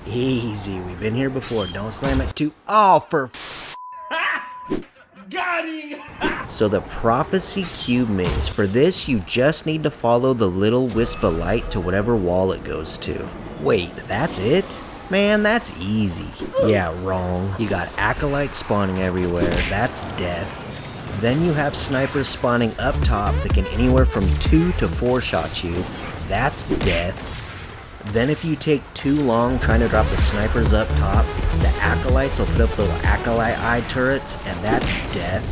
Easy, we've been here before. Don't slam it too. Oh, for got him! So the prophecy cube maze. For this, you just need to follow the little wisp of light to whatever wall it goes to. Wait, that's it? Man, that's easy. Yeah, wrong. You got acolytes spawning everywhere. That's death. Then you have snipers spawning up top that can anywhere from 2 to 4 shot you. That's death. Then if you take too long trying to drop the snipers up top, the acolytes will put up little acolyte eye turrets, and that's death.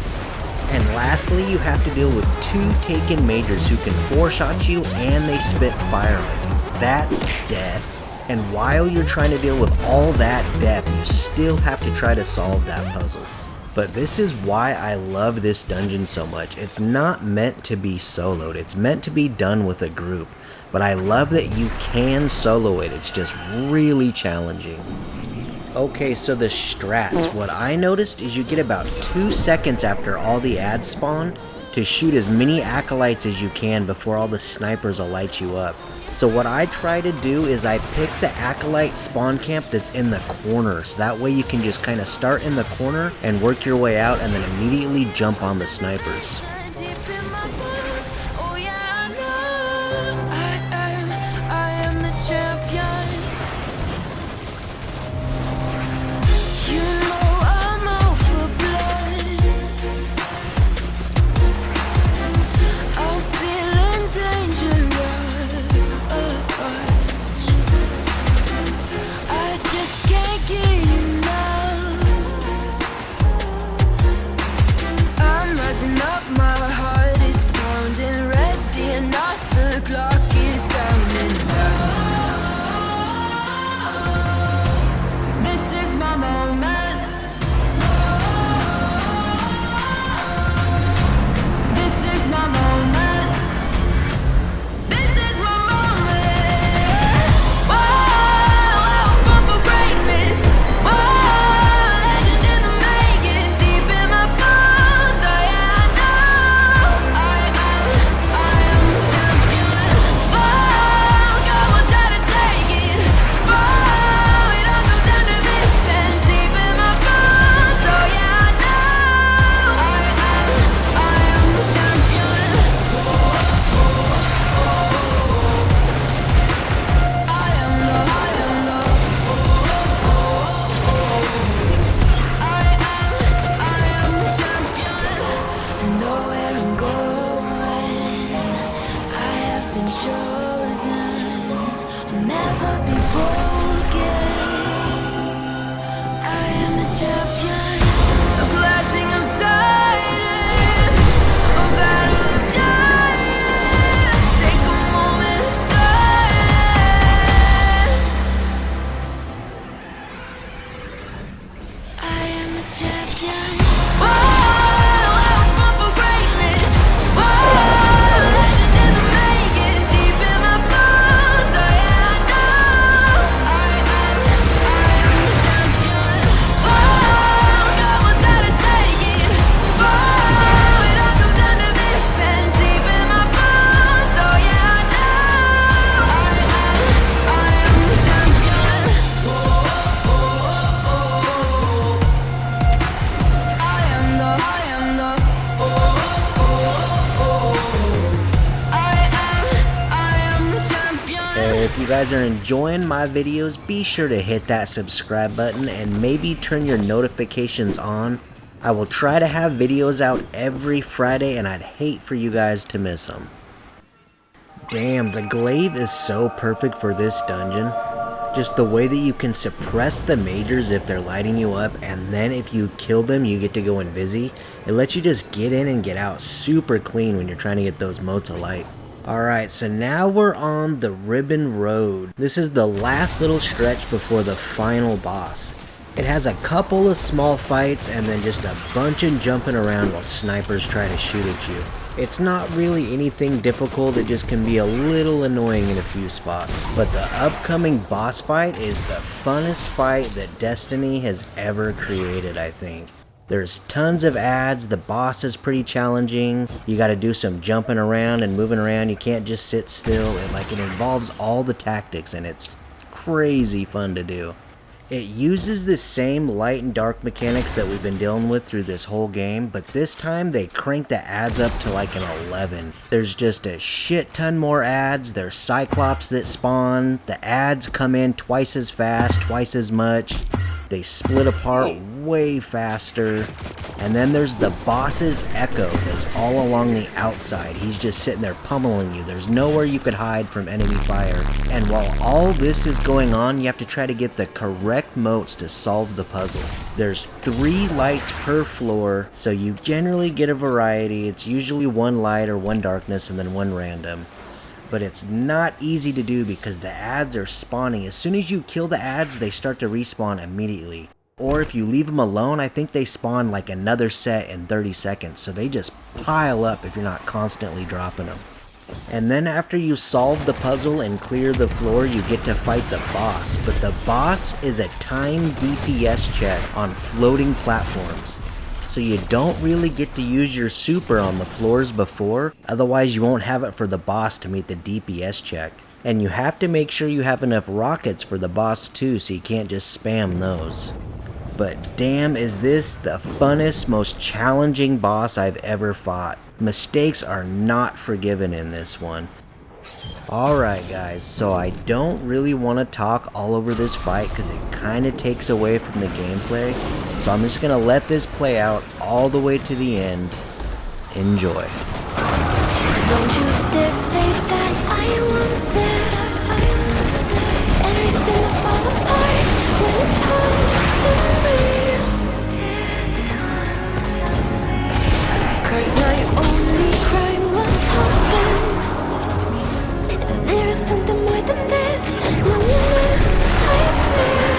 And lastly, you have to deal with 2 taken majors who can 4-shot you and they spit fire on you. That's death. And while you're trying to deal with all that death, you still have to try to solve that puzzle. But this is why I love this dungeon so much. It's not meant to be soloed, it's meant to be done with a group. But I love that you can solo it, it's just really challenging. Okay, so the strats. What I noticed is you get about 2 seconds after all the ads spawn to shoot as many acolytes as you can before all the snipers will light you up. So what I try to do is I pick the acolyte spawn camp that's in the corner, so that way you can just kind of start in the corner and work your way out and then immediately jump on the snipers. If you guys are enjoying my videos, be sure to hit that subscribe button and maybe turn your notifications on. I will try to have videos out every Friday and I'd hate for you guys to miss them. Damn, the glaive is so perfect for this dungeon. Just the way that you can suppress the majors if they're lighting you up, and then if you kill them you get to go invisi. It lets you just get in and get out super clean when you're trying to get those motes of light. Alright, so now we're on the Ribbon Road. This is the last little stretch before the final boss. It has a couple of small fights and then just a bunch of jumping around while snipers try to shoot at you. It's not really anything difficult, it just can be a little annoying in a few spots. But the upcoming boss fight is the funnest fight that Destiny has ever created, I think. There's tons of ads, the boss is pretty challenging, you gotta do some jumping around and moving around, you can't just sit still, it involves all the tactics and it's crazy fun to do. It uses the same light and dark mechanics that we've been dealing with through this whole game, but this time they crank the ads up to like an 11. There's just a shit ton more ads, there's cyclops that spawn, the ads come in twice as fast, twice as much, they split apart way faster, and then there's the boss's echo that's all along the outside. He's just sitting there pummeling you. There's nowhere you could hide from enemy fire. And while all this is going on, you have to try to get the correct motes to solve the puzzle. There's 3 lights per floor, so you generally get a variety. It's usually 1 light or 1 darkness and then 1 random. But it's not easy to do because the ads are spawning. As soon as you kill the ads, they start to respawn immediately. Or if you leave them alone, I think they spawn like another set in 30 seconds. So they just pile up if you're not constantly dropping them. And then after you solve the puzzle and clear the floor, you get to fight the boss. But the boss is a timed DPS check on floating platforms. So you don't really get to use your super on the floors before, otherwise you won't have it for the boss to meet the DPS check. And you have to make sure you have enough rockets for the boss too, so you can't just spam those. But damn, is this the funnest, most challenging boss I've ever fought. Mistakes are not forgiven in this one. Alright guys, so I don't really want to talk all over this fight because it kind of takes away from the gameplay. So I'm just going to let this play out all the way to the end. Enjoy. Don't you dare say that I want it. Everything fall apart when it's hard to leave. 'Cause my only crime was hoping. There is something more than this. Loneliness I feel.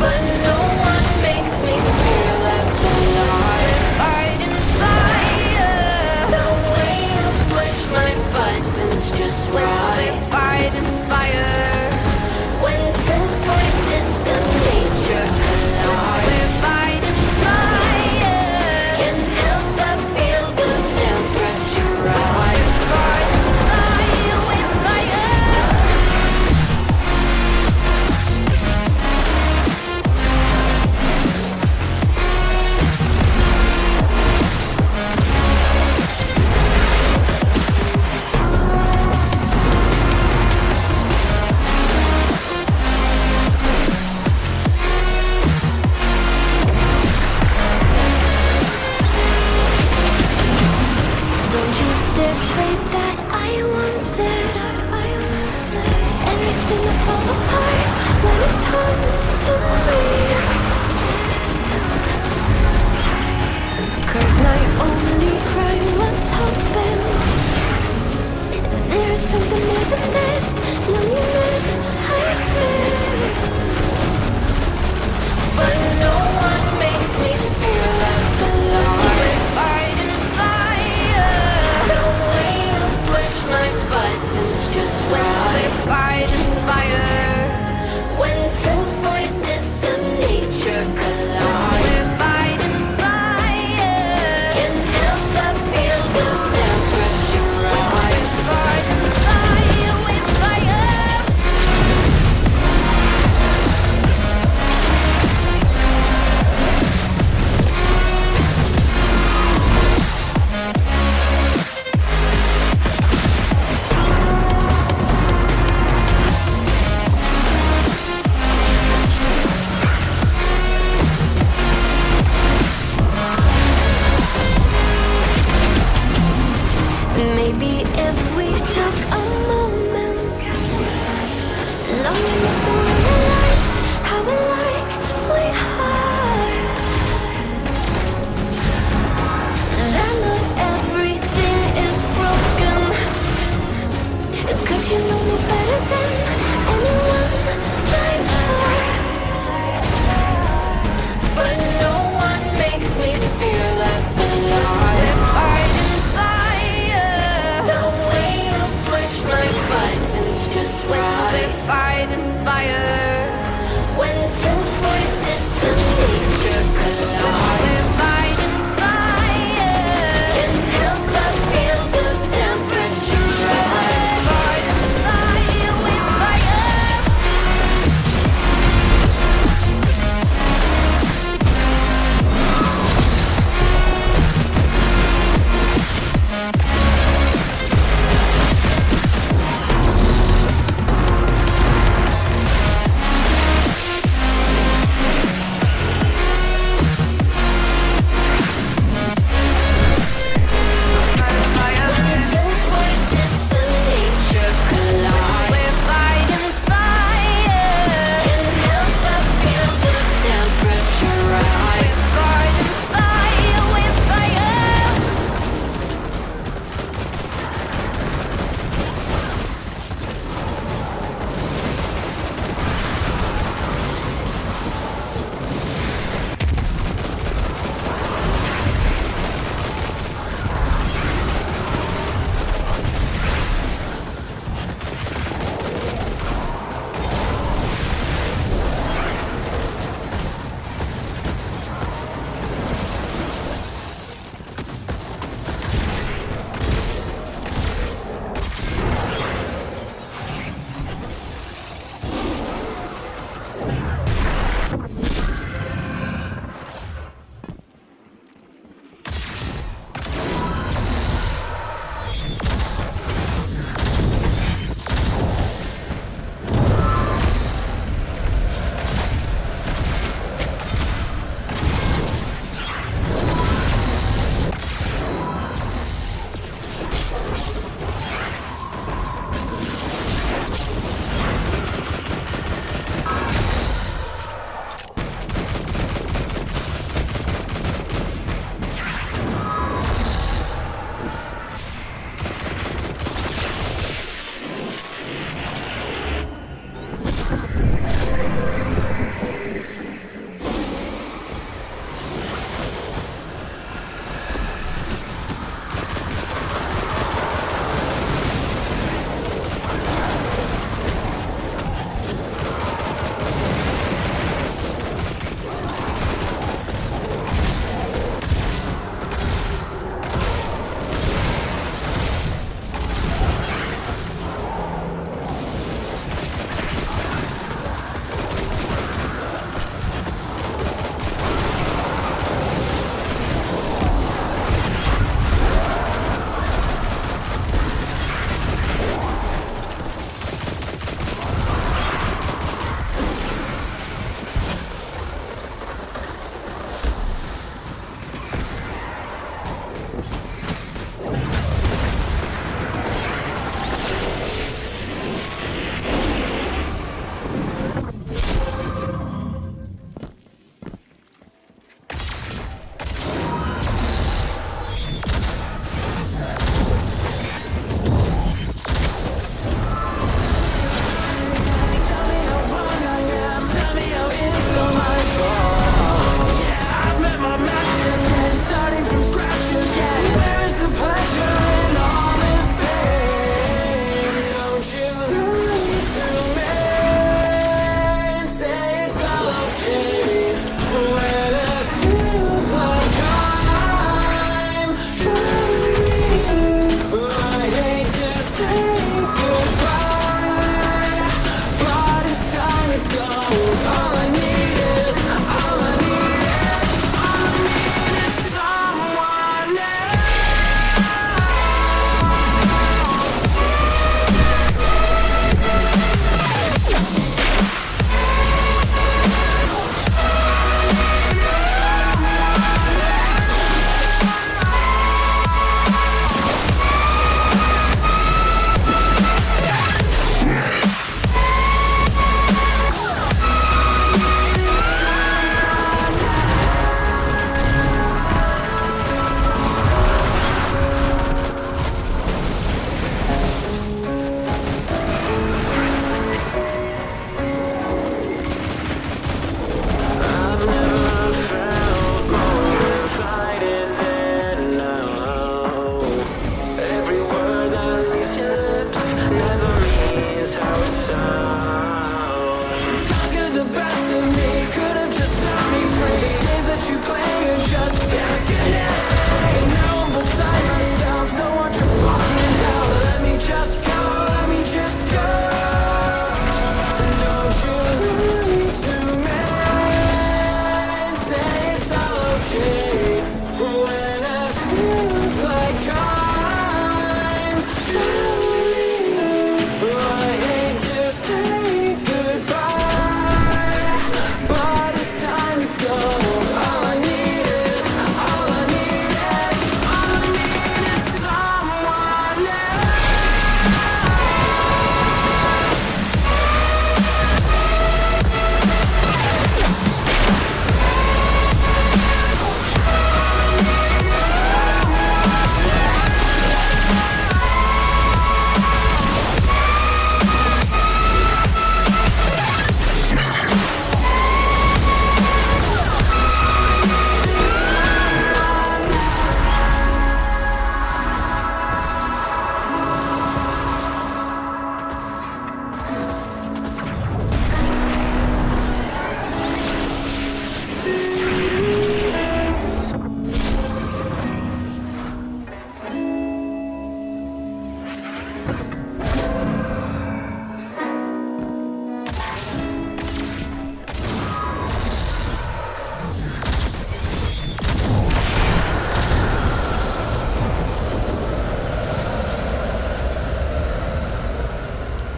But no one makes me feel less alive. Fighting fire. The way you push my buttons just right. Fighting fire. When 2 voices of nature collide. We're fighting fire. Can't help but feel the temperature rise. Fighting fire with fire. Don't you dare say that I want it. Everything will fall apart when it's hard to leave. 'Cause my only crime was hoping. There is something more than this. Loneliness I feel. But no one makes me feel less alive. Fighting fire. The way you push my buttons just right. Fighting fire. When 2 voices of nature collide. We're fighting fire. Can't help but feel the temperature rise. Fighting fire with fire. Maybe if we took a moment, longing at the lights, how we like we are. That not everything is broken, 'cause you know me better than anyone by far. But no one makes me feel less alive. Fighting fire. The way you push my buttons just right. Fighting fire.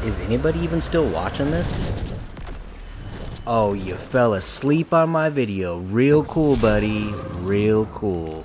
Is anybody even still watching this? Oh, you fell asleep on my video. Real cool, buddy. Real cool.